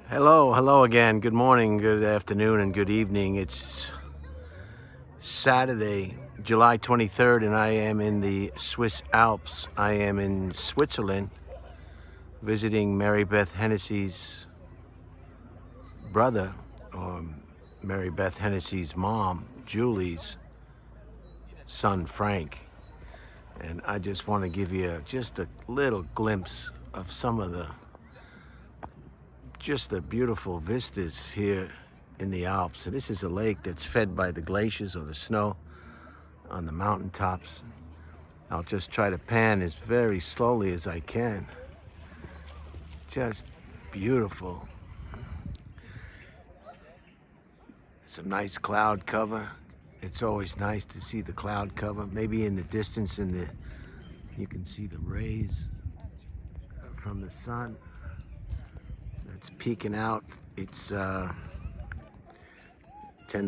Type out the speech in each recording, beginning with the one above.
Hello again. Good morning, good afternoon, and good evening. It's Saturday, July 23rd, and I am in the Swiss Alps. I am in Switzerland visiting Mary Beth Hennessy's brother, or Mary Beth Hennessy's mom, Julie's son, Frank. And I just want to give you just a little glimpse of some of the beautiful vistas here in the Alps. So this is a lake that's fed by the glaciers or the snow on the mountaintops. I'll just try to pan as very slowly as I can. Just beautiful. Some nice cloud cover. It's always nice to see the cloud cover. Maybe in the distance you can see the rays from the sun. It's peeking out. It's 10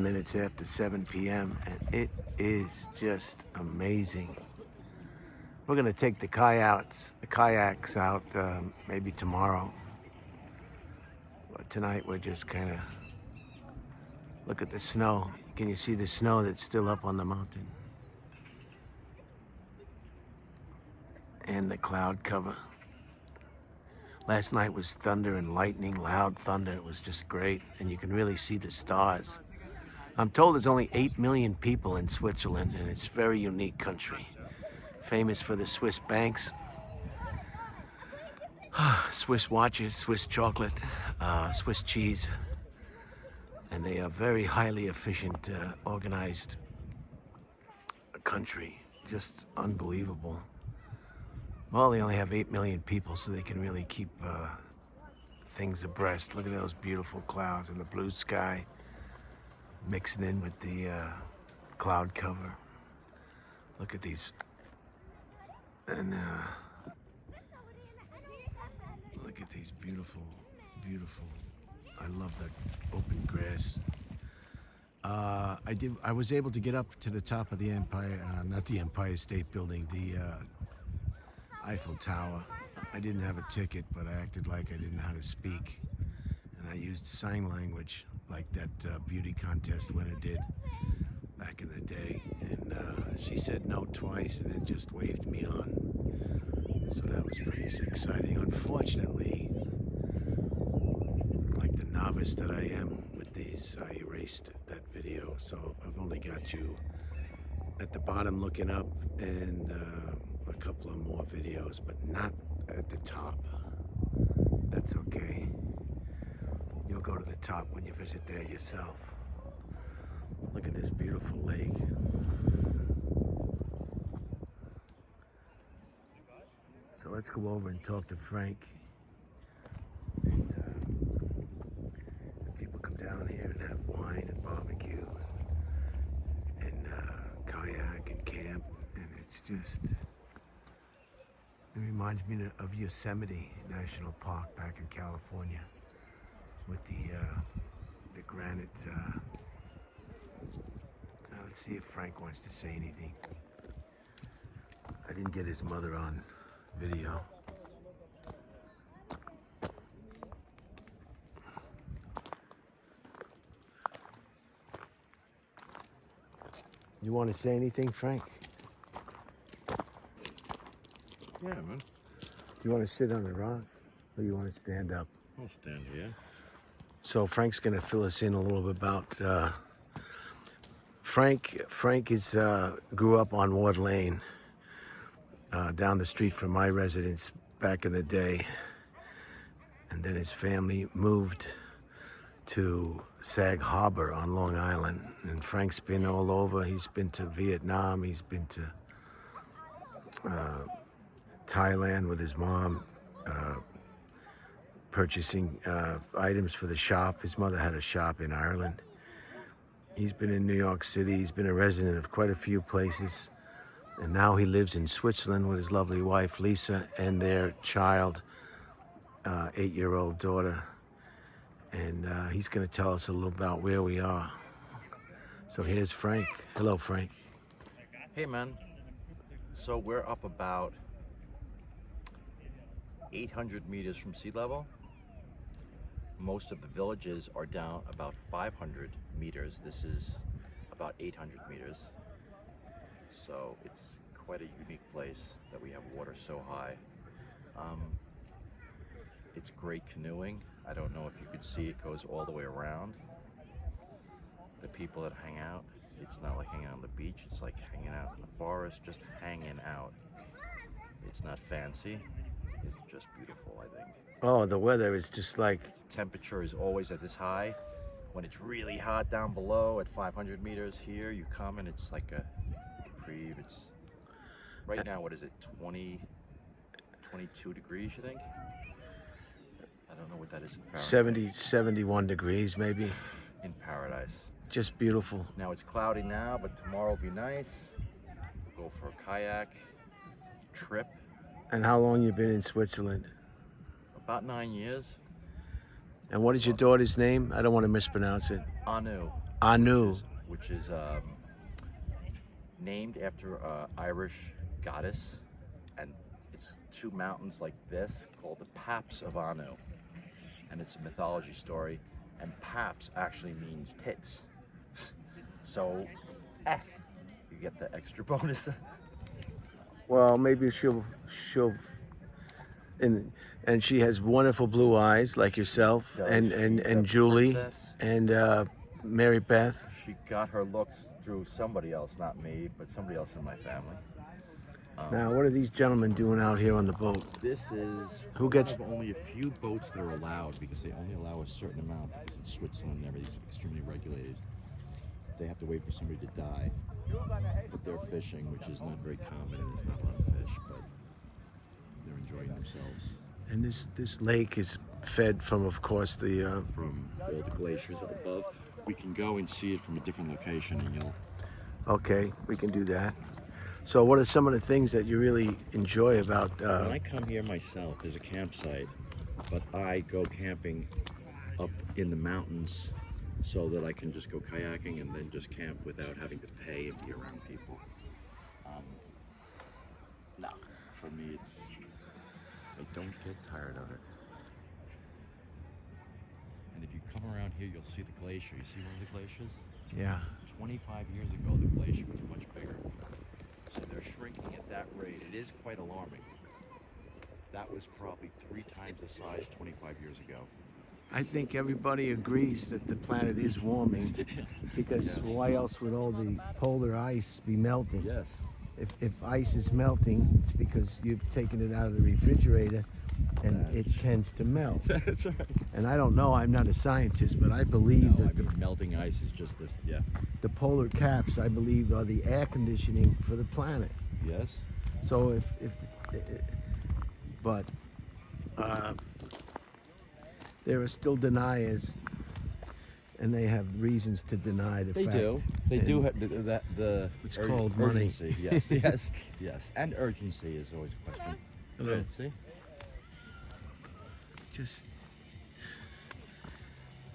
minutes after 7 p.m. and it is just amazing. We're gonna take the kayaks out maybe tomorrow. But tonight we're just kind of look at the snow. Can you see the snow that's still up on the mountain? And the cloud cover. Last night was thunder and lightning, loud thunder. It was just great, and you can really see the stars. I'm told there's only 8 million people in Switzerland, and it's a very unique country. Famous for the Swiss banks, Swiss watches, Swiss chocolate, Swiss cheese, and they are very highly efficient, organized country. Just unbelievable. Well, they only have 8 million people, so they can really keep things abreast. Look at those beautiful clouds and the blue sky mixing in with the cloud cover. Look at these. And look at these beautiful, beautiful. I love that open grass. I was able to get up to the top of the Empire, not the Empire State Building, the Eiffel Tower. I didn't have a ticket, but I acted like I didn't know how to speak. And I used sign language like that beauty contest winner did back in the day. And she said no twice and then just waved me on. So that was pretty exciting. Unfortunately, like the novice that I am with these, I erased that video. So I've only got you at the bottom looking up and a couple of more videos, but not at the top. That's okay. You'll go to the top when you visit there yourself. Look at this beautiful lake. So let's go over and talk to Frank. And people come down here and have wine and barbecue and kayak and camp, and it's just, it reminds me of Yosemite National Park back in California with the granite. Let's see if Frank wants to say anything. I didn't get his mother on video. You want to say anything, Frank? Yeah, man. You want to sit on the rock, or you want to stand up? I'll stand here. So Frank's going to fill us in a little bit about Frank. Frank is grew up on Ward Lane, down the street from my residence back in the day, and then his family moved to Sag Harbor on Long Island. And Frank's been all over. He's been to Vietnam. He's been to Thailand with his mom, purchasing items for the shop. His mother had a shop in Ireland. He's been in New York City. He's been a resident of quite a few places. And now he lives in Switzerland with his lovely wife, Lisa, and their child, 8-year-old daughter. And he's going to tell us a little about where we are. So here's Frank. Hello, Frank. Hey, man. So we're up about 800 meters from sea level. most of the villages are down about 500 meters. This is about 800 meters. So it's quite a unique place that we have water so high. It's great canoeing. I don't know if you could see, it goes all the way around. The people that hang out, it's not like hanging out on the beach, it's like hanging out in the forest, just hanging out. It's not fancy, it's just beautiful, I think. Oh, the weather is just like... Temperature is always at this high. When it's really hot down below at 500 meters, here you come and it's like a reprieve. It's right now, what is it, 22 degrees, you think? I don't know what that is in Fahrenheit. 71 degrees maybe. In paradise. Just beautiful. Now it's cloudy now, but tomorrow will be nice. We'll go for a kayak trip. And how long you been in Switzerland? About 9 years. And what is your daughter's name? I don't want to mispronounce it. Anu. Anu. Which is named after an Irish goddess. And it's two mountains like this called the Paps of Anu. And it's a mythology story. And Paps actually means tits. So, you get the extra bonus. Well, maybe she'll, and she has wonderful blue eyes like yourself, and Julie, and Mary Beth. She got her looks through somebody else, not me, but somebody else in my family. Now, what are these gentlemen doing out here on the boat? This is Who gets only a few boats that are allowed because they only allow a certain amount because in Switzerland and everything's extremely regulated. They have to wait for somebody to die. But they're fishing, which is not very common, and it's not a lot of fish, but they're enjoying themselves. And this lake is fed from, of course, the From all the glaciers up above, we can go and see it from a different location, and you'll... Okay, we can do that. So what are some of the things that you really enjoy about... When I come here myself, there's a campsite, but I go camping up in the mountains so that I can just go kayaking and then just camp without having to pay and be around people. No, for me, I don't get tired of it. And if you come around here, you'll see the glacier. You see one of the glaciers? Yeah. 25 years ago, the glacier was much bigger. So they're shrinking at that rate. It is quite alarming. That was probably 3 times the size 25 years ago. I think everybody agrees that the planet is warming because Yes. why else would all the polar ice be melting? Yes. If ice is melting, it's because you've taken it out of the refrigerator and it tends to melt. That's right. And I don't know, I'm not a scientist, but I believe No, that melting ice is just the polar caps, I believe, are the air conditioning for the planet. Yes. So there are still deniers, and they have reasons to deny the They fact. do. They And do have the It's called money. urgency. Yes, yes, yes. And urgency is always a question. Hello. Good, see? Just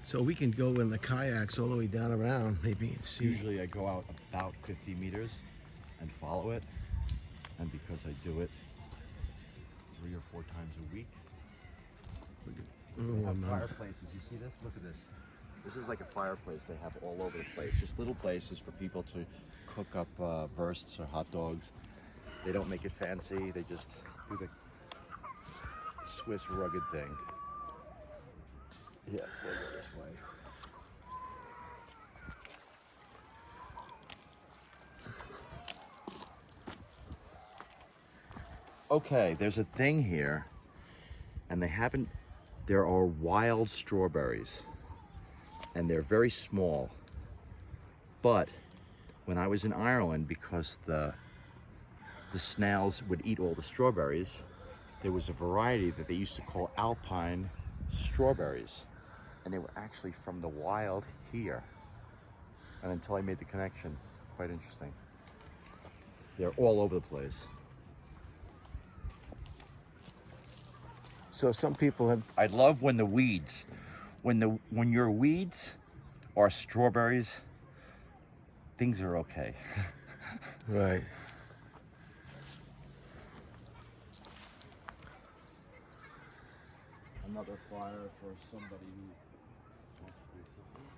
so we can go in the kayaks all the way down around, maybe and see. Usually I go out about 50 meters and follow it. And because I do it 3 or 4 times a week. Oh, They have no. fireplaces. You see this? Look at this. This is like a fireplace they have all over the place. Just little places for people to cook up wursts or hot dogs. They don't make it fancy. They just do the Swiss rugged thing. Yeah, we'll go this way. Okay, there's a thing here, and there are wild strawberries, and they're very small. But when I was in Ireland, because the snails would eat all the strawberries, there was a variety that they used to call alpine strawberries, and they were actually from the wild here. And until I made the connection, it's quite interesting. They're all over the place. So some people have. I love when the weeds, when your weeds are strawberries, things are okay. Right. Another flyer for somebody who wants to do something.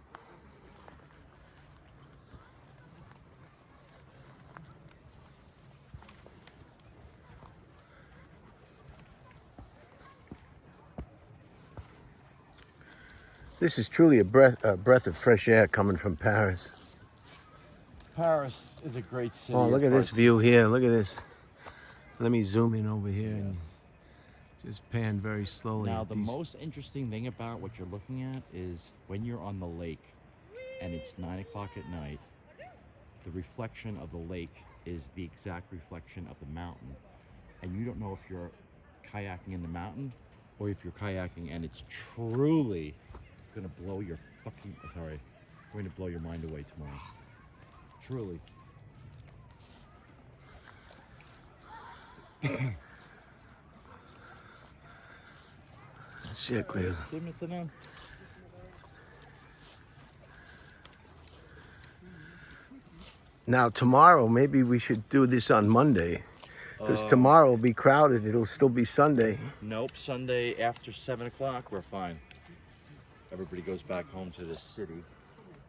This is truly a breath of fresh air coming from Paris. Paris is a great city. Oh, look as at far this as- view here. Look at this. Let me zoom in over here Yes. and just pan very slowly. Now, at the these- most interesting thing about what you're looking at is when you're on the lake and it's 9 o'clock at night, the reflection of the lake is the exact reflection of the mountain. And you don't know if you're kayaking in the mountain or if you're kayaking and it's truly gonna blow your going to blow your mind away tomorrow. Truly. Shit, clear. Now tomorrow, maybe we should do this on Monday, because tomorrow will be crowded. It'll still be Sunday. Nope, Sunday after 7 o'clock, we're fine. Everybody goes back home to the city.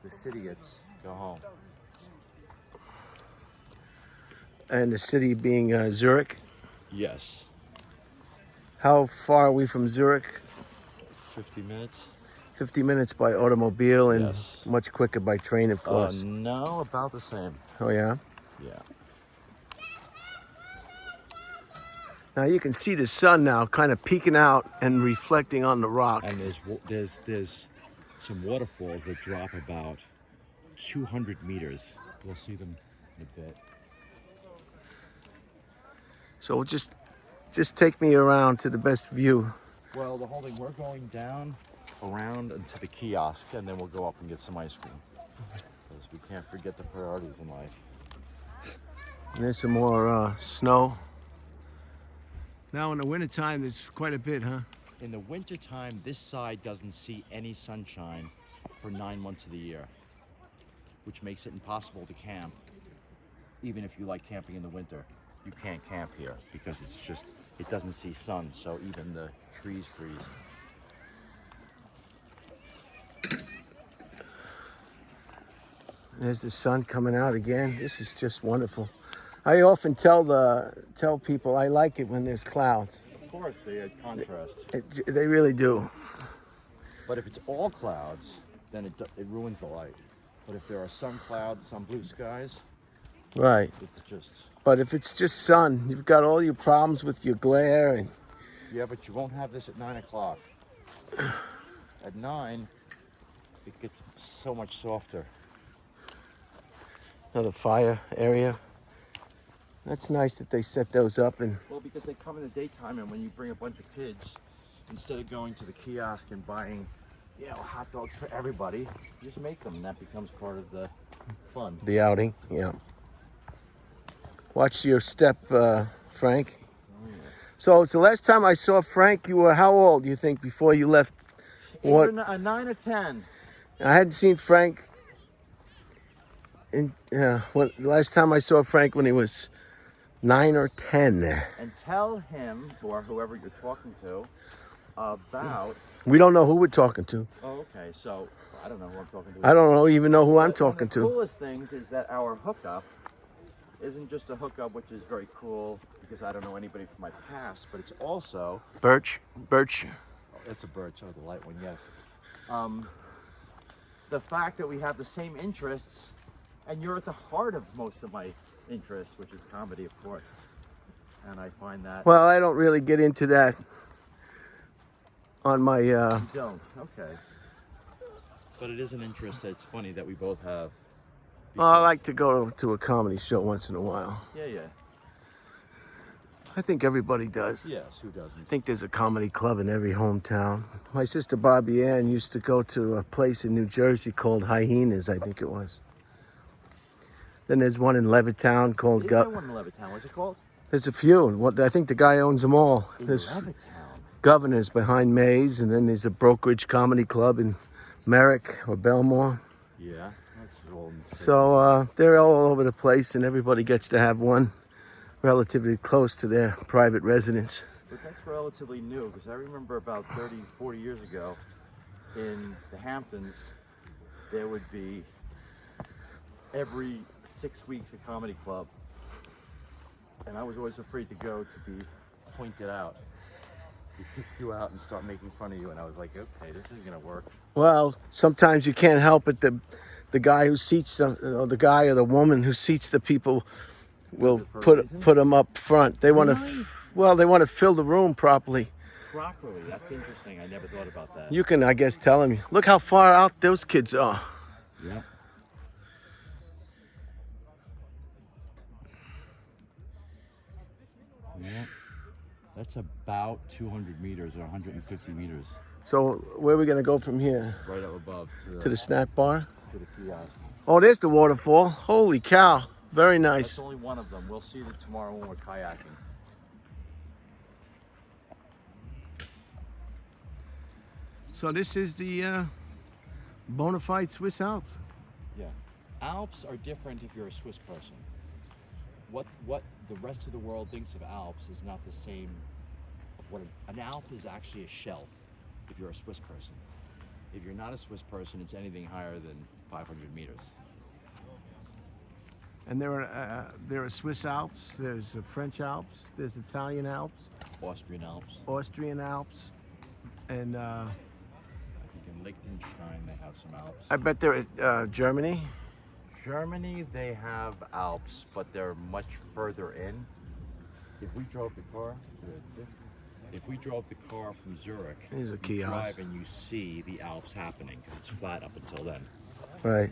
The citiettes go home. And the city being Zurich. Yes. How far are we from Zurich? 50 minutes? 50 minutes by automobile and Yes. much quicker by train, of course. No, about the same. Oh, yeah? Yeah. Now you can see the sun now kind of peeking out and reflecting on the rock. And there's some waterfalls that drop about 200 meters. We'll see them in a bit. So just take me around to the best view. Well, the whole thing, we're going down, around to the kiosk, and then we'll go up and get some ice cream. Because we can't forget the priorities in life. And there's some more snow. Now in the wintertime, there's quite a bit, huh? In the wintertime, this side doesn't see any sunshine for 9 months of the year, which makes it impossible to camp. Even if you like camping in the winter, you can't camp here because it doesn't see sun, so even the trees freeze. There's the sun coming out again. This is just wonderful. I often tell people I like it when there's clouds. Of course, they add contrast. They really do. But if it's all clouds, then it ruins the light. But if there are some clouds, some blue skies, Right. it's just... But if it's just sun, you've got all your problems with your glare. And Yeah, but you won't have this at 9 o'clock. At 9, it gets so much softer. another fire area. That's nice that they set those up. And Well, because they come in the daytime, and when you bring a bunch of kids, instead of going to the kiosk and buying, hot dogs for everybody, you just make them, and that becomes part of the fun. the outing, yeah. Watch your step, Frank. So it's the last time I saw Frank, you were how old, do you think, before you left? What? 9 or 10. I hadn't seen Frank the last time I saw Frank when he was 9 or 10. And tell him, or whoever you're talking to, about... We don't know who we're talking to. Oh, okay, so I don't know who I'm talking to. I don't even know who I'm But talking one of the to. coolest things is that our hookup isn't just a hookup, which is very cool because I don't know anybody from my past, but it's also... Birch. Oh, it's a birch. Oh, the light one, yes. The fact that we have the same interests, and you're at the heart of most of my interests, which is comedy, of course. And I find that... Well, I don't really get into that on my... You don't? Okay. But it is an interest that's funny that we both have. Well, I like to go to a comedy show once in a while. Yeah. I think everybody does. Yes, who doesn't? I think there's a comedy club in every hometown. My sister Bobby Ann used to go to a place in New Jersey called Hyenas, I think it was. Then there's one in Levittown called... Is there one in Levittown? What's it called? There's a few. I think the guy owns them all. In There's Levittown? Governors behind Mays, and then there's a brokerage comedy club in Merrick or Belmore. Yeah, that's all. So they're all over the place, and everybody gets to have one relatively close to their private residence. But that's relatively new, because I remember about 30, 40 years ago in the Hamptons, there would be every 6 weeks a comedy club. And I was always afraid to go to be pointed out. They pick you out and start making fun of you, and I was like, okay, this isn't gonna work. Well, sometimes you can't help it. The guy who seats them, or the guy or the woman who seats the people, will put them up front. They want to, well, they want to fill the room properly. Properly, that's interesting. I never thought about that. You can, I guess, tell them, look how far out those kids are. Yep. Yeah. That's about 200 meters or 150 meters. So where are we going to go from here? Right up above To the snack bar? to the kiosk. Oh, there's the waterfall. Holy cow. Very nice. That's only one of them. We'll see it tomorrow when we're kayaking. So this is the bona fide Swiss Alps. Yeah. Alps are different if you're a Swiss person. What the rest of the world thinks of Alps is not the same of what an Alp is. Actually a shelf if you're a Swiss person. If you're not a Swiss person, it's anything higher than 500 meters. And there are Swiss Alps, there's French Alps, there's Italian Alps, Austrian Alps. Austrian Alps, and I think in Liechtenstein they have some Alps. I bet they're Germany. Germany, they have Alps, but they're much further in. If we drove the car, from Zurich, Here's a you kiosk. drive and you see the Alps happening because it's flat up until then. Right.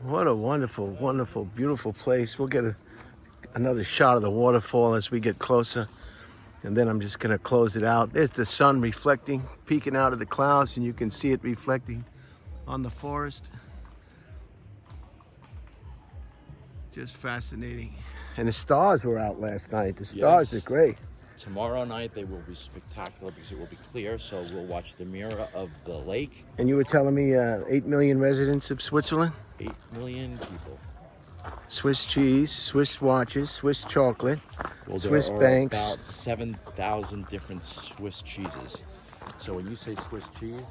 What a wonderful, wonderful, beautiful place. We'll get another shot of the waterfall as we get closer. And then I'm just going to close it out. There's the sun reflecting, peeking out of the clouds, and you can see it reflecting on the forest. Just fascinating. And the stars were out last night. The stars are great. Tomorrow night they will be spectacular because it will be clear, so we'll watch the mirror of the lake. And you were telling me 8 million residents of Switzerland? 8 million people. Swiss cheese, Swiss watches, Swiss chocolate, Well, Swiss there are banks. about 7,000 different Swiss cheeses. So when you say Swiss cheese,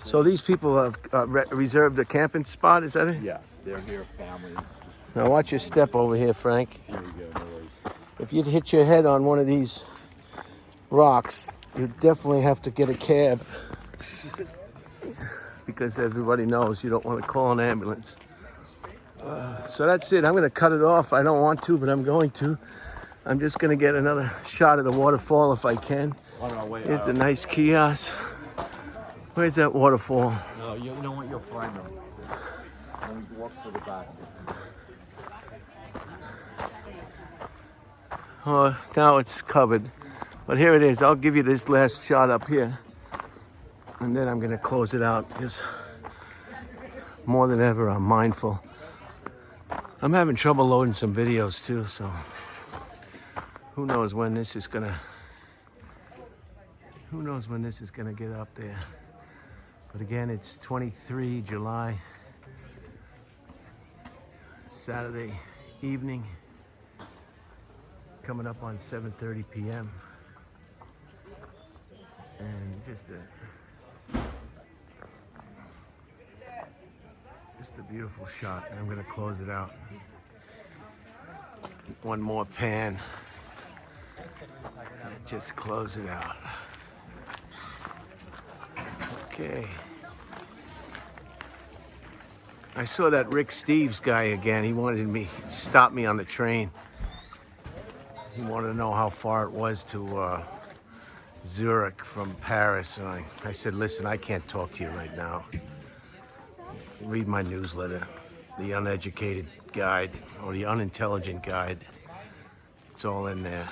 So these people have reserved a camping spot, is that it? yeah, they're here, families. Now watch your step over here, Frank. Here we go, no worries. If you'd hit your head on one of these rocks, you definitely have to get a cab. Because everybody knows you don't want to call an ambulance. So that's it. I'm going to cut it off. I don't want to, but I'm going to. I'm just going to get another shot of the waterfall if I can. On our way Here's out. a nice kiosk. Where's that waterfall? No, you know what? You'll find them. When we walk to the back. Oh, now it's covered. But here it is. I'll give you this last shot up here. And then I'm going to close it out because more than ever I'm mindful. I'm having trouble loading some videos too, so who knows when this is going to get up there. But again, it's 23 July, Saturday evening, coming up on 7:30 p.m. And just a beautiful shot. I'm gonna close it out. One more pan. And just close it out. Okay. I saw that Rick Steves guy again. He wanted me to stop me on the train. He wanted to know how far it was to Zurich from Paris. And I said, listen, I can't talk to you right now. Read my newsletter, The Uneducated Guide, or The Unintelligent Guide. It's all in there.